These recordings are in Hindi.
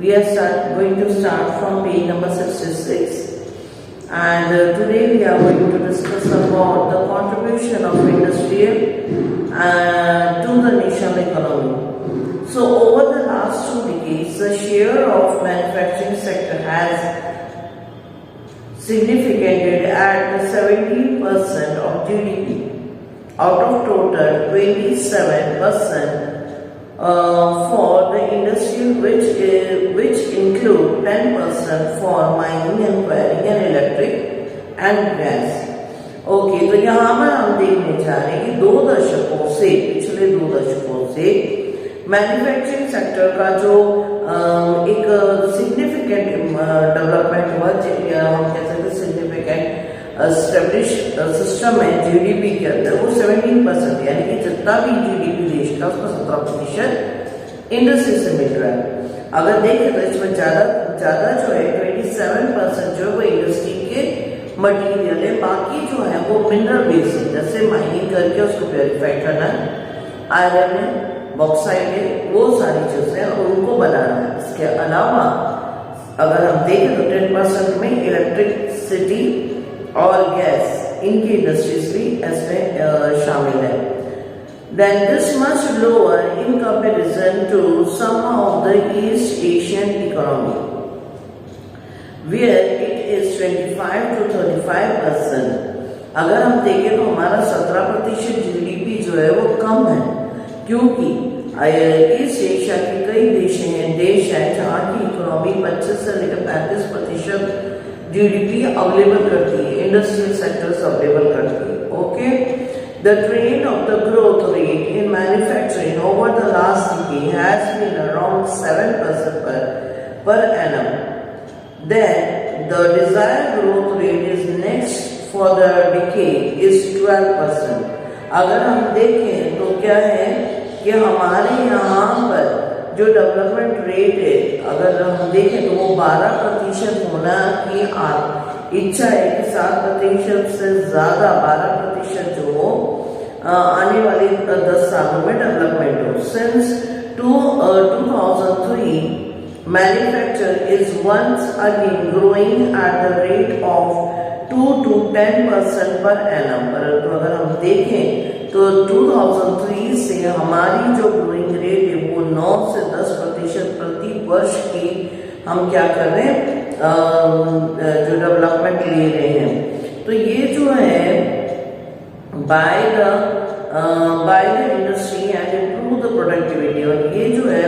going to start from page number 66, and today we are going to discuss about the contribution of industrial to the national economy. So over the last 2 decades, the share of manufacturing sector has significated at 17% of GDP out of total 27% for the industrial, which include 10% for mining and quarrying and electric and gas. Okay, तो यहाँ पर हम देखने जा रहे हैं कि 2 दशकों से, पिछले 2 दशकों से मैन्युफैक्चरिंग सेक्टर का जो एक सिग्निफिकेंट डेवलपमेंट हुआ, हम कह सकते हैं सिग्निफिकेंट एस्टेब्लिश सिस्टम है जीडीपी के अंदर, वो 17%, यानी कि जितना भी जीडीपी देश का उसका 17% इंडस्ट्री से मिल रहा है। अगर देखें तो इसमें ज्यादा जो है 27% जो है वो इंडस्ट्री के मटेरियल है, बाकी जो है वो मिनरल बेस है, जैसे माइनिंग करके उसको प्योरीफाई करना, आयरन है, बॉक्साइट है, वो सारी चीजें और उनको बनाना है। इसके अलावा अगर हम देखें तो 10% में इलेक्ट्रिसिटी और गैस, इनकी इंडस्ट्रीज भी इसमें शामिल है। Then this much lower in comparison to some of the East Asian economy, where it is 25 to 35%। अगर हम देखें तो हमारा 17% जीडीपी जो है वो कम है, क्योंकि ईस्ट एशिया के कई देश हैं जहाँ की इकोनॉमी 25 से लेकर 35% जीडीपी अवेलेबल करती है, इंडस्ट्रियल सेक्टर्स अवेलेबल करती है। Okay, the trend of the growth rate in manufacturing over the last decade has been around 7% per annum. Then the desired growth rate is next for the decade is 12%. अगर हम देखें तो क्या है कि हमारे यहाँ पर जो डेवलपमेंट रेट है, अगर हम देखें तो वो 12% होना की इच्छा है कि 7% से ज्यादा 12% जो हो आने वाले 10 सालों में डेवलपमेंट हो। Since 2003 manufacture is once again growing at the rate of 2 to 10% per annum। परंतु अगर हम देखें तो 2003 से हमारी जो ग्रोइंग रेट है वो 9 से 10% प्रति वर्ष की हम क्या कर रहे हैं, जो डेवलपमेंट ले रहे हैं। तो ये जो है by the industry and improve the productivity, और ये जो है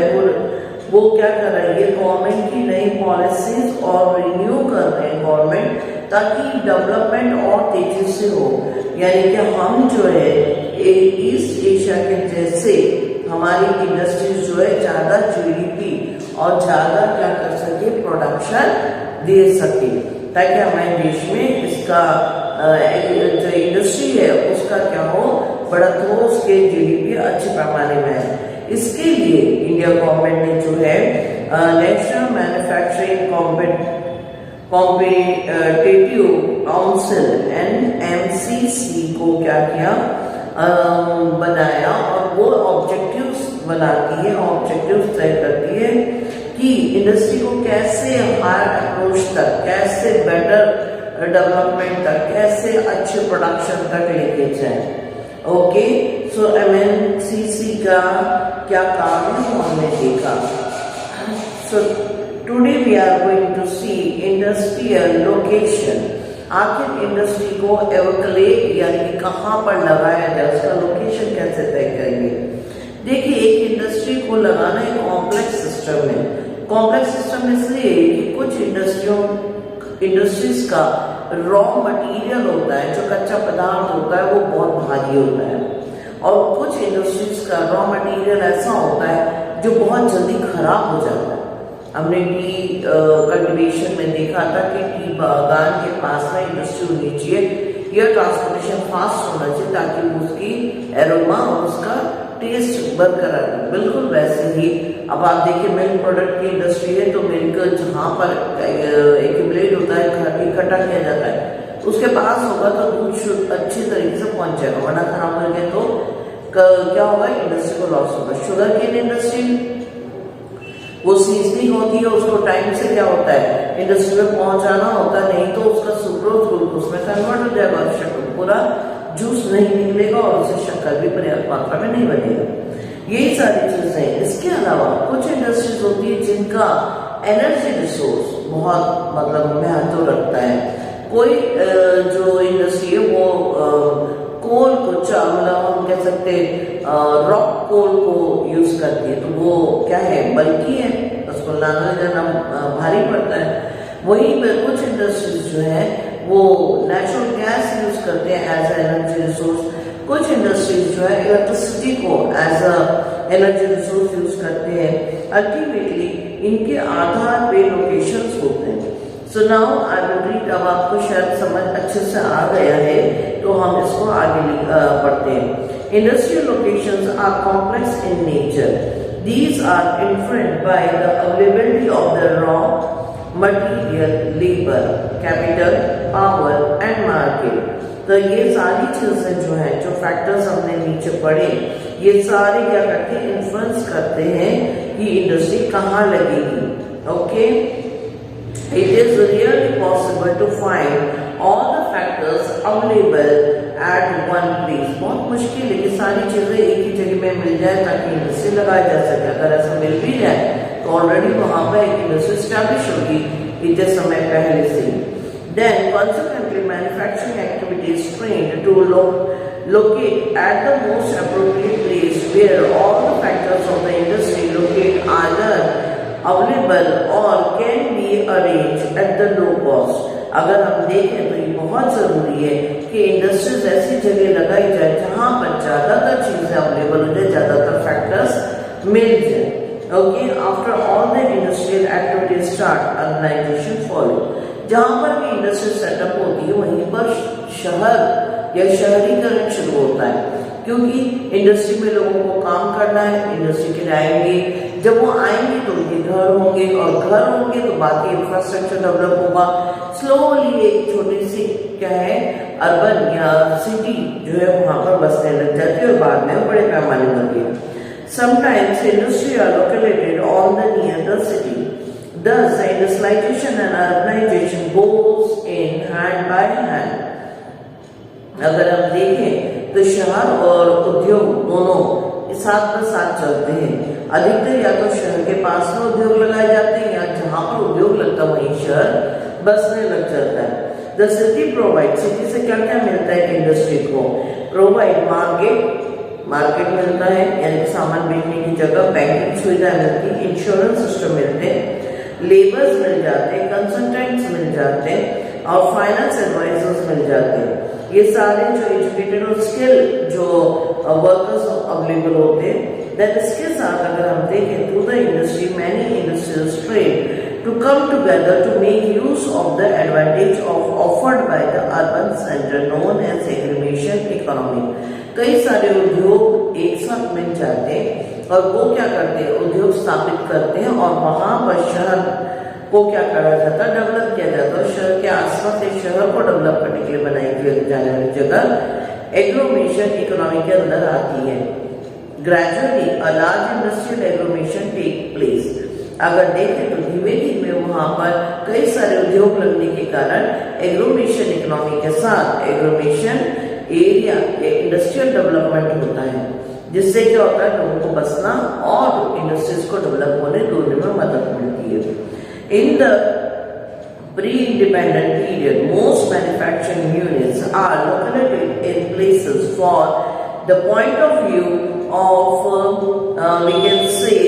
वो क्या कर रहा है, ये गवर्नमेंट की नई पॉलिसीज और रिन्यू कर रहे हैं गवर्नमेंट, ताकि डेवलपमेंट और तेजी से हो। यानी कि हम जो है ईस्ट एशिया के जैसे हमारी इंडस्ट्रीज जो है ज्यादा जीडीपी और ज्यादा क्या कर सके, प्रोडक्शन दे सके, ताकि हमारे देश में इसका जो इंडस्ट्री है उसका क्या हो, बढ़त हो, उसके जीडीपी अच्छे पैमाने में है। इसके लिए इंडिया गवर्नमेंट ने जो है national manufacturing competitive council NMCC को क्या किया, बनाया, और वो ऑब्जेक्टिव्स बनाती है, ऑब्जेक्टिव्स तय करती है कि इंडस्ट्री को कैसे हायर अप्रोच तक, कैसे बेटर डेवलपमेंट तक, कैसे अच्छे प्रोडक्शन तक लेके जाए। ओके, सो MNCC का क्या काम है वो हमने देखा। So today we are going to see industrial location. आखिर इंडस्ट्री को एवोकलेट यानी कि कहाँ पर लगाया जाए, उसका लोकेशन कैसे तय करेंगे। देखिए, एक इंडस्ट्री को लगाना एक कॉम्प्लेक्स सिस्टम है। कॉम्प्लेक्स सिस्टम इसलिए कि कुछ इंडस्ट्रीज का रॉ मटेरियल होता है, जो कच्चा पदार्थ होता है वो बहुत भारी होता है, और कुछ इंडस्ट्रीज का रॉ मटेरियल ऐसा होता है जो बहुत जल्दी खराब हो जाता है। हमने टी कल्टीवेशन में देखा था कि टी बागान के पास में इंडस्ट्री होनी चाहिए, एयर ट्रांसपोर्टेशन फास्ट होना चाहिए ताकि उसकी एरोमा और उसका टेस्ट बरकरार रहे। बिल्कुल वैसे ही अब आप देखिए मिल्क प्रोडक्ट की इंडस्ट्री है, तो मिल्क जहाँ पर एक्यूमुलेट होता है, इकट्ठा किया जाता है, उसके पास होगा तो दूध अच्छी तरीके से पहुंच जाएगा, वरना खराब हो गया तो क्या होगा, इंडस्ट्री को लॉस होगा। शुगर केन इंडस्ट्री वो सीजनिंग होती है, उसको टाइम से क्या होता है इंडस्ट्री में पहुंचाना होता है, नहीं तो उसका सुक्रोज ग्लूकोज में कन्वर्ट हो जाएगा, पूरा जूस नहीं निकलेगा और उससे शक्कर भी पर्याप्त मात्रा में नहीं बनेगा। यही सारी चीजें। इसके अलावा कुछ इंडस्ट्रीज होती है जिनका एनर्जी रिसोर्स बहुत मतलब महत्व रखता है। कोई जो इंडस्ट्री है वो कोल को मतलब हम कह सकते हैं रॉक कोल को यूज करती है, तो वो क्या है बल्कि है, उसको लाना ले जाना भारी पड़ता है। वहीं पर कुछ इंडस्ट्रीज जो है वो नेचुरल गैस यूज करते हैं एज एनर्जी रिसोर्स। कुछ इंडस्ट्रीज जो है इलेक्ट्रिसिटी को as a energy resource use करते हैं। अल्टीमेटली इनके आधार पे लोकेशंस होते हैं। So now I will read. अब आपको शायद समझ अच्छे से आ गया है, तो हम इसको आगे पढ़ते हैं। Industrial locations are complex in nature. These are influenced by the availability of the raw material, labor, capital, power and market. तो ये सारी चीजें जो है, जो फैक्टर्स हमने नीचे पढ़े, ये सारे क्या करते हैं, इन्फ्लुएंस करते हैं कि इंडस्ट्री कहाँ लगेगी। Okay, it is really possible to find all the factors available at one place. बहुत मुश्किल है कि सारी चीजें एक ही जगह में मिल जाए ताकि इंडस्ट्री लगाया जा सके। अगर ऐसा मिल भी जाए तो ऑलरेडी वहां पर एक इंडस्ट्री स्टैब्लिश होगी इतने समय पहले से। Then consequently manufacturing activity is trained to locate at the most appropriate place where all the factors of the industry locate either available or can be arranged at the low cost. अगर हम देखें तो ये बहुत जरूरी है कि इंडस्ट्रीज ऐसी जगह लगाई जाए जहां पर ज्यादातर चीजें अवेलेबल हो जाए, ज्यादातर फैक्टर्स मिल जाए। Okay, after all the industrial activities start urbanisation follow. जहां पर भी इंडस्ट्री सेटअप होती है वहीं पर शहर या शहरीकरण शुरू होता है, क्योंकि इंडस्ट्री में लोगों को काम करना है, इंडस्ट्री के लिए आएंगे, जब वो आएंगे तो उनके घर होंगे और घर होंगे तो बाकी इंफ्रास्ट्रक्चर डेवलप होगा। स्लोली एक छोटी सी क्या है अर्बन या सिटी जो है वहां पर बसने लग जाती है और बाद में बड़े पैमाने पर होती है। Sometimes industry are located on the near the city. Thus, the industrialization and urbanization goes in hand by hand. अगर हम देखें तो शहर और उद्योग दोनों साथ में साथ चलते हैं। अधिकतर या तो शहर के पास में उद्योग लगाए जाते हैं या जहां पर उद्योग लगता है वहीं शहर बसने लग जाता है। The city provides, सिटी से क्या क्या मिलता है इंडस्ट्री को? प्रोवाइड मार्केट मिलता है, यानी सामान बेचने की जगह, बैंकिंग सुविधा मिलती है, इंश्योरेंस सिस्टम मिलते हैं, लेबर्स मिल जाते हैं, कंसल्टेंट्स मिल जाते हैं और फाइनेंस एडवाइजर्स मिल जाते हैं। ये सारे जो एजुकेटेड और स्किल जो वर्कर्स अवेलेबल होते हैं। देन इसके साथ अगर हम देखें through the industry many industrial trade to come together to make use of the advantage offered by the urban center known as aggregation economy. कई सारे उद्योग एक साथ मिल जाते हैं और वो क्या करते हैं, उद्योग स्थापित करते हैं और वहां पर शहर को क्या करा जाता है, डेवलप किया जाता है। शहर के आसपास एक शहर को डेवलप करने के लिए बनाई जाने वाली जगह एग्लोमेशन इकोनॉमी के अंदर आती है। Gradually a large industrial agglomeration take place. अगर देखें तो धीमे धीमे वहां पर कई सारे उद्योग लगने के कारण एग्लोमेशन इकोनॉमी के साथ एग्लोमेशन एरिया इंडस्ट्रियल डेवलपमेंट होता है, जिससे क्या होता है लोगों को बसना और इंडस्ट्रीज को डेवलप होने में मदद मिलती है। In the pre-independent period, most manufacturing units are located in places for the point of view of we can say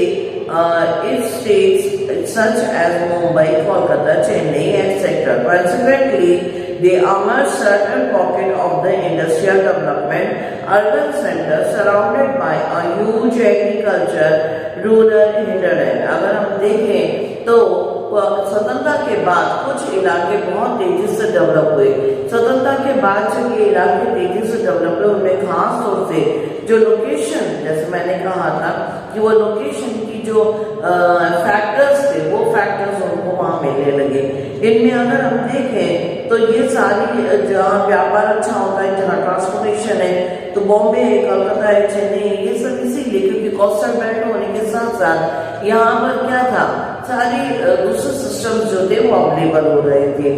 if states such as Mumbai, Kolkata, Chennai, etc. Consequently, they emerge certain pocket of the industrial development, urban centers surrounded by a huge agriculture, rural hinterland. अगर हम देखें तो स्वतंत्रता के बाद कुछ इलाके बहुत तेजी से डेवलप हुए। स्वतंत्रता के बाद जब ये इलाके तेजी से डेवलप हुए उनमें खास तौर से जो लोकेशन, जैसे मैंने कहा था कि वो लोकेशन की जो फैक्टर्स थे वो फैक्टर्स उनको वहां मिलने लगे। इनमें अगर हम देखें तो ये सारी जहाँ व्यापार अच्छा होता है, जहाँ ट्रांसपोर्टेशन है, तो बॉम्बे है, कलकत्ता है, चेन्नई, ये सब इसीलिए क्योंकि कोस्टल बेल्ट होने के साथ साथ यहाँ पर क्या था, सारी दूसरे सिस्टम जो थे वो अवेलेबल हो रहे थे।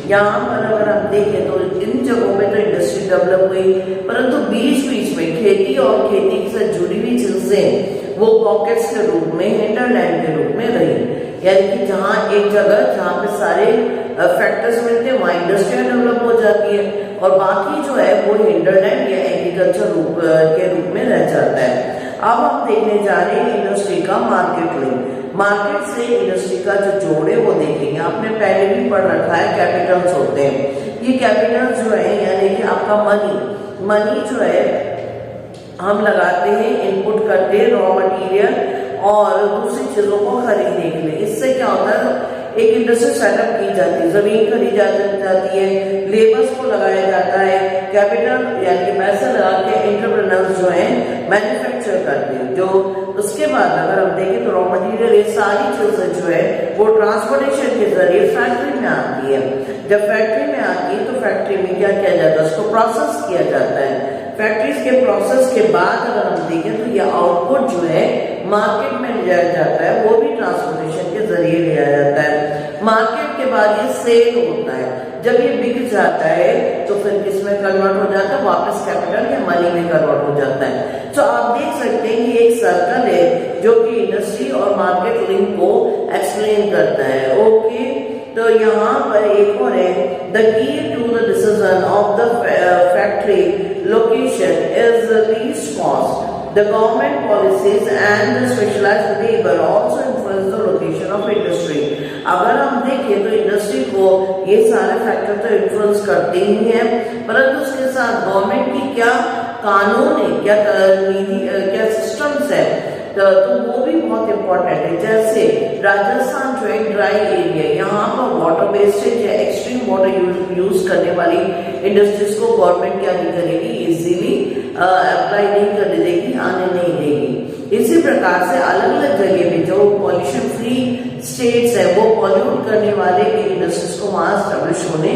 यहाँ पर अगर हम देखें तो इन जगहों में तो इंडस्ट्री डेवलप हुई, परंतु बीच बीच में खेती और खेती से जुड़ी हुई चीजें वो पॉकेट्स के रूप में, हिंटरलैंड के रूप में रही। यानी कि जहाँ एक जगह जहाँ पे सारे फैक्टर्स मिलते हैं वहाँ इंडस्ट्रिया डेवलप हो जाती है, और बाकी जो है वो हिंटरलैंड या एग्रीकल्चर के रूप में रह जाता है। अब हम देखने जा रहे हैं इंडस्ट्री का मार्केट लिंक। मार्केट से इंडस्ट्री का जो जोड़ है वो देखेंगे। आपने पहले भी पढ़ रखा है, कैपिटल्स होते हैं। ये कैपिटल्स जो है यानी कि आपका मनी जो है हम लगाते हैं, इनपुट करते हैं रॉ मटेरियल और दूसरी चीजों को खरीदने के लिए। इससे क्या होता है, एक इंडस्ट्री सेटअप की जाती है, जमीन खरीदी जाती है, लेबर्स को लगाया जाता है, कैपिटल यानी कि पैसे लगा के एंटरप्रेन्योर्स जो है मैन्युफैक्चर करते हैं। जो उसके बाद अगर हम देखें तो रॉ मटेरियल ये सारी चीजें जो है वो ट्रांसपोर्टेशन के जरिए फैक्ट्री में आती है। जब फैक्ट्री में आती है तो फैक्ट्री में क्या किया जाता है, उसको प्रोसेस किया जाता है। फैक्ट्रीज के प्रोसेस के बाद अगर हम देखें तो ये आउटपुट जो है मार्केट में ले जाया जाता है, वो भी ट्रांसपोर्टेशन के जरिए ले जाया जाता है। मार्केट के बाद ये सेल होता है। जब ये बिक जाता है तो फिर किसमें कन्वर्ट हो जाता है, वापस कैपिटल या मनी में कन्वर्ट हो जाता है। तो आप देख सकते हैं ये एक सर्कल है जो कि इंडस्ट्री और मार्केट लिंक को एक्सप्लेन करता है। ओके, तो यहाँ पर एक और है, the key to the decision of the factory location is the least cost. The government policies and the specialized labor also influence the location of industry. अगर हम देखें तो इंडस्ट्री को ये सारे फैक्टर तो इन्फ्लुएंस करते ही हैं, परंतु उसके साथ गवर्नमेंट की क्या कानून है, क्या नीति, क्या सिस्टम्स है, तो वो भी बहुत इंपॉर्टेंट है। जैसे राजस्थान जो एक ड्राई एरिया, यहाँ पर वाटर वेस्टेज या एक्सट्रीम वाटर यूज करने वाली इंडस्ट्रीज को गवर्नमेंट क्या नहीं करेगी, इजीली अप्लाई नहीं करने देगी, आने नहीं देगी। इसी प्रकार से अलग अलग जगह में जो पॉल्यूशन फ्री स्टेट्स है वो पॉल्यूट करने वाले इंडस्ट्रीज को वहां स्टैब्लिश होने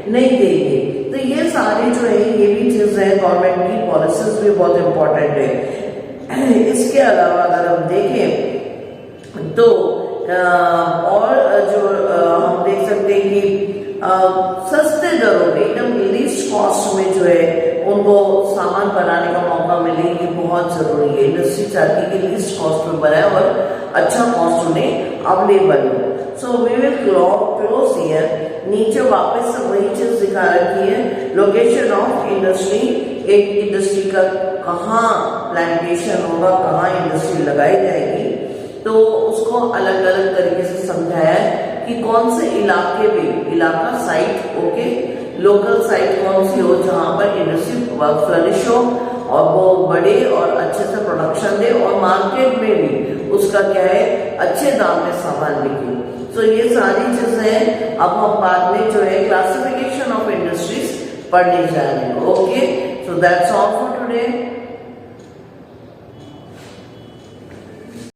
नहीं देंगे। तो ये सारे जो है ये भी चीज है, गवर्नमेंट की पॉलिसीज भी बहुत इंपॉर्टेंट है। इसके अलावा अगर हम देखें तो और जो हम देख सकते हैं कि सस्ते दरों में, एकदम लीस्ट कॉस्ट में जो है उनको सामान बनाने का मौका मिले, ये बहुत जरूरी है। इंडस्ट्री चाहती है कि लीस्ट कॉस्ट में बनाए और अच्छा कॉस्ट उन्हें अवेलेबल हो। So we will close here. नीचे वापस से वही चीज दिखा रखी है, लोकेशन ऑफ इंडस्ट्री। एक इंडस्ट्री का कहाँ प्लांटेशन होगा, कहाँ इंडस्ट्री लगाई जाएगी, तो उसको अलग अलग तरीके से समझाया है कि कौन से इलाके में, इलाका साइट, ओके, लोकल साइट कौन सी हो जहां पर इंडस्ट्री फ्लरिश हो और वो बड़े और अच्छे से प्रोडक्शन दे और मार्केट में भी उसका क्या है, अच्छे दाम में सामान बिके। सो ये सारी चीजें अब हम बाद में जो है क्लासिफिकेशन ऑफ इंडस्ट्रीज पढ़ने जा रहे हैं। Okay, so that's all for today.